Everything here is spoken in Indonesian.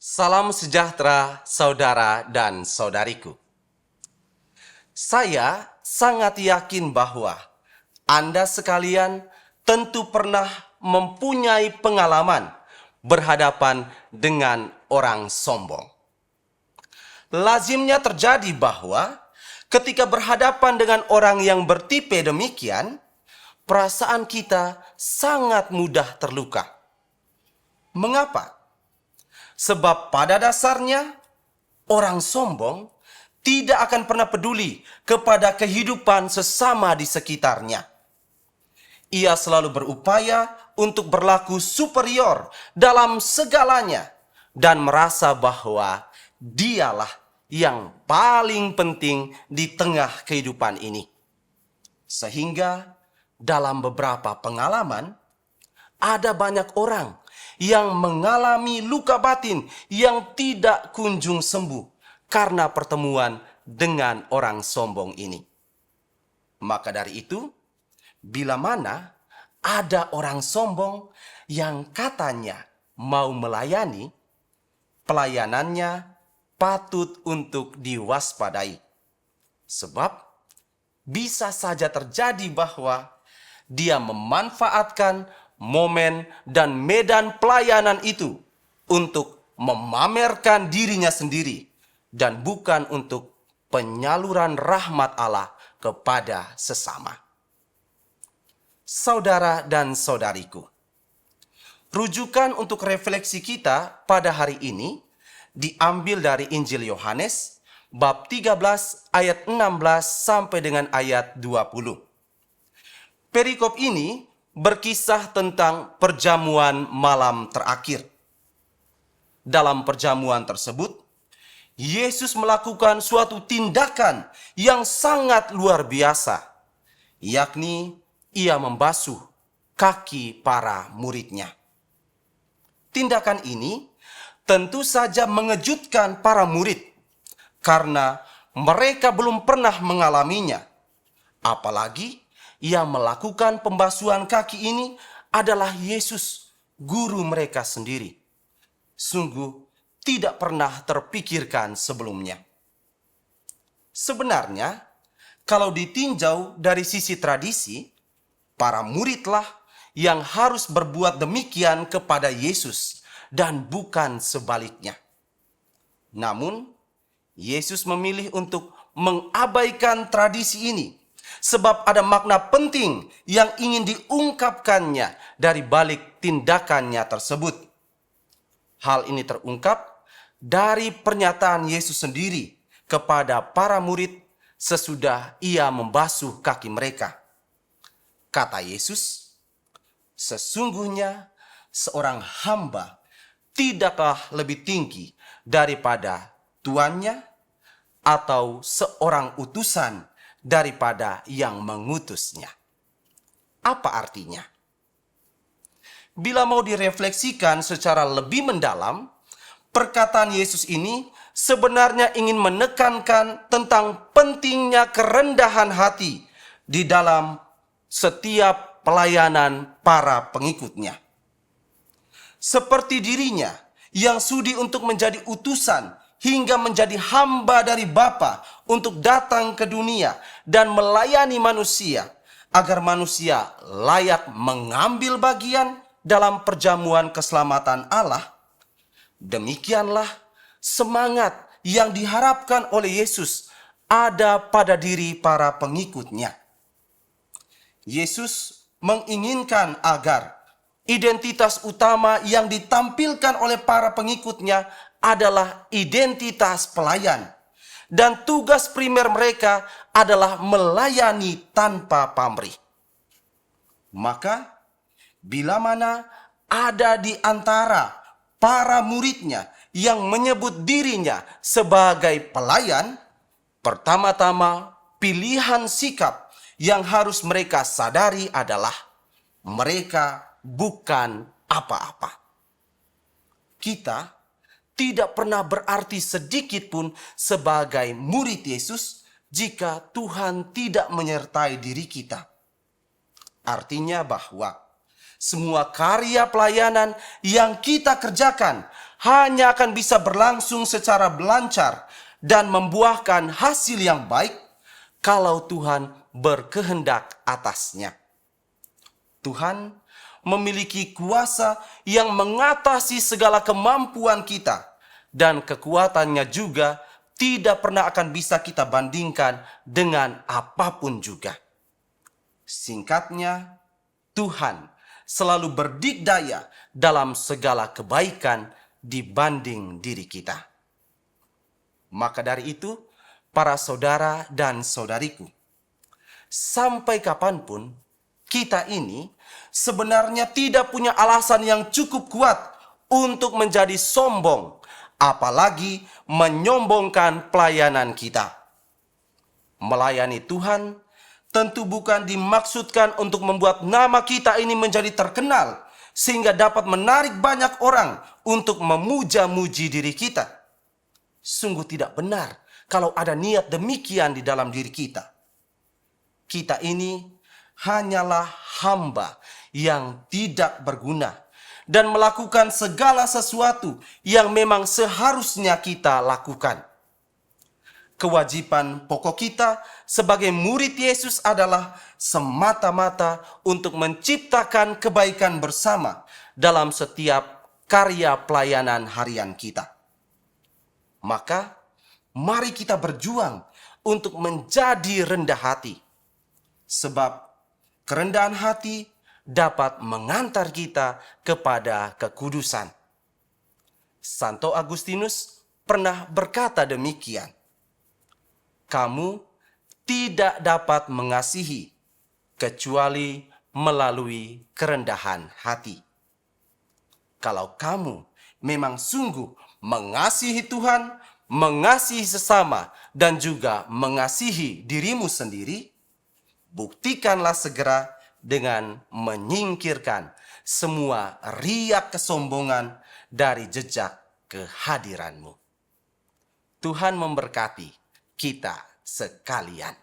Salam sejahtera saudara dan saudariku. Saya sangat yakin bahwa Anda sekalian tentu pernah mempunyai pengalaman berhadapan dengan orang sombong. Lazimnya terjadi bahwa ketika berhadapan dengan orang yang bertipe demikian, perasaan kita sangat mudah terluka. Mengapa? Sebab pada dasarnya orang sombong tidak akan pernah peduli kepada kehidupan sesama di sekitarnya. Ia selalu berupaya untuk berlaku superior dalam segalanya dan merasa bahwa dialah yang paling penting di tengah kehidupan ini. Sehingga dalam beberapa pengalaman ada banyak orang yang mengalami luka batin yang tidak kunjung sembuh karena pertemuan dengan orang sombong ini. Maka dari itu, bila mana ada orang sombong yang katanya mau melayani, pelayanannya patut untuk diwaspadai. Sebab bisa saja terjadi bahwa dia memanfaatkan momen dan medan pelayanan itu untuk memamerkan dirinya sendiri dan bukan untuk penyaluran rahmat Allah kepada sesama. Saudara dan saudariku, rujukan untuk refleksi kita pada hari ini diambil dari Injil Yohanes bab 13 ayat 16 sampai dengan ayat 20. Perikop ini berkisah tentang perjamuan malam terakhir. Dalam perjamuan tersebut, Yesus melakukan suatu tindakan yang sangat luar biasa, yakni ia membasuh kaki para muridnya. Tindakan ini tentu saja mengejutkan para murid karena mereka belum pernah mengalaminya. Apalagi yang melakukan pembasuhan kaki ini adalah Yesus, guru mereka sendiri. Sungguh tidak pernah terpikirkan sebelumnya. Sebenarnya, kalau ditinjau dari sisi tradisi, para muridlah yang harus berbuat demikian kepada Yesus dan bukan sebaliknya. Namun, Yesus memilih untuk mengabaikan tradisi ini sebab ada makna penting yang ingin diungkapkannya dari balik tindakannya tersebut. Hal ini terungkap dari pernyataan Yesus sendiri kepada para murid sesudah ia membasuh kaki mereka. Kata Yesus, "Sesungguhnya seorang hamba tidaklah lebih tinggi daripada tuannya, atau seorang utusan daripada yang mengutusnya." Apa artinya? Bila mau direfleksikan secara lebih mendalam, perkataan Yesus ini sebenarnya ingin menekankan tentang pentingnya kerendahan hati di dalam setiap pelayanan para pengikutnya. Seperti dirinya yang sudi untuk menjadi utusan hingga menjadi hamba dari Bapa untuk datang ke dunia dan melayani manusia agar manusia layak mengambil bagian dalam perjamuan keselamatan Allah. Demikianlah semangat yang diharapkan oleh Yesus ada pada diri para pengikutnya. Yesus menginginkan agar identitas utama yang ditampilkan oleh para pengikutnya adalah identitas pelayan, dan tugas primer mereka adalah melayani tanpa pamrih. Maka, bila mana ada di antara para muridnya yang menyebut dirinya sebagai pelayan, pertama-tama pilihan sikap yang harus mereka sadari adalah mereka bukan apa-apa. Kita tidak pernah berarti sedikit pun sebagai murid Yesus jika Tuhan tidak menyertai diri kita. Artinya bahwa semua karya pelayanan yang kita kerjakan hanya akan bisa berlangsung secara lancar dan membuahkan hasil yang baik kalau Tuhan berkehendak atasnya. Tuhan memiliki kuasa yang mengatasi segala kemampuan kita, dan kekuatannya juga tidak pernah akan bisa kita bandingkan dengan apapun juga. Singkatnya, Tuhan selalu berdikdaya dalam segala kebaikan dibanding diri kita. Maka dari itu, para saudara dan saudariku, sampai kapanpun kita ini sebenarnya tidak punya alasan yang cukup kuat untuk menjadi sombong, apalagi menyombongkan pelayanan kita. Melayani Tuhan tentu bukan dimaksudkan untuk membuat nama kita ini menjadi terkenal, sehingga dapat menarik banyak orang untuk memuja-muji diri kita. Sungguh tidak benar kalau ada niat demikian di dalam diri kita. Kita ini hanyalah hamba yang tidak berguna dan melakukan segala sesuatu yang memang seharusnya kita lakukan. Kewajiban pokok kita sebagai murid Yesus adalah semata-mata untuk menciptakan kebaikan bersama dalam setiap karya pelayanan harian kita. Maka, mari kita berjuang untuk menjadi rendah hati, sebab kerendahan hati dapat mengantar kita kepada kekudusan. Santo Agustinus pernah berkata demikian, "Kamu tidak dapat mengasihi kecuali melalui kerendahan hati." Kalau kamu memang sungguh mengasihi Tuhan, mengasihi sesama, dan juga mengasihi dirimu sendiri, buktikanlah segera dengan menyingkirkan semua riak kesombongan dari jejak kehadiranmu. Tuhan memberkati kita sekalian.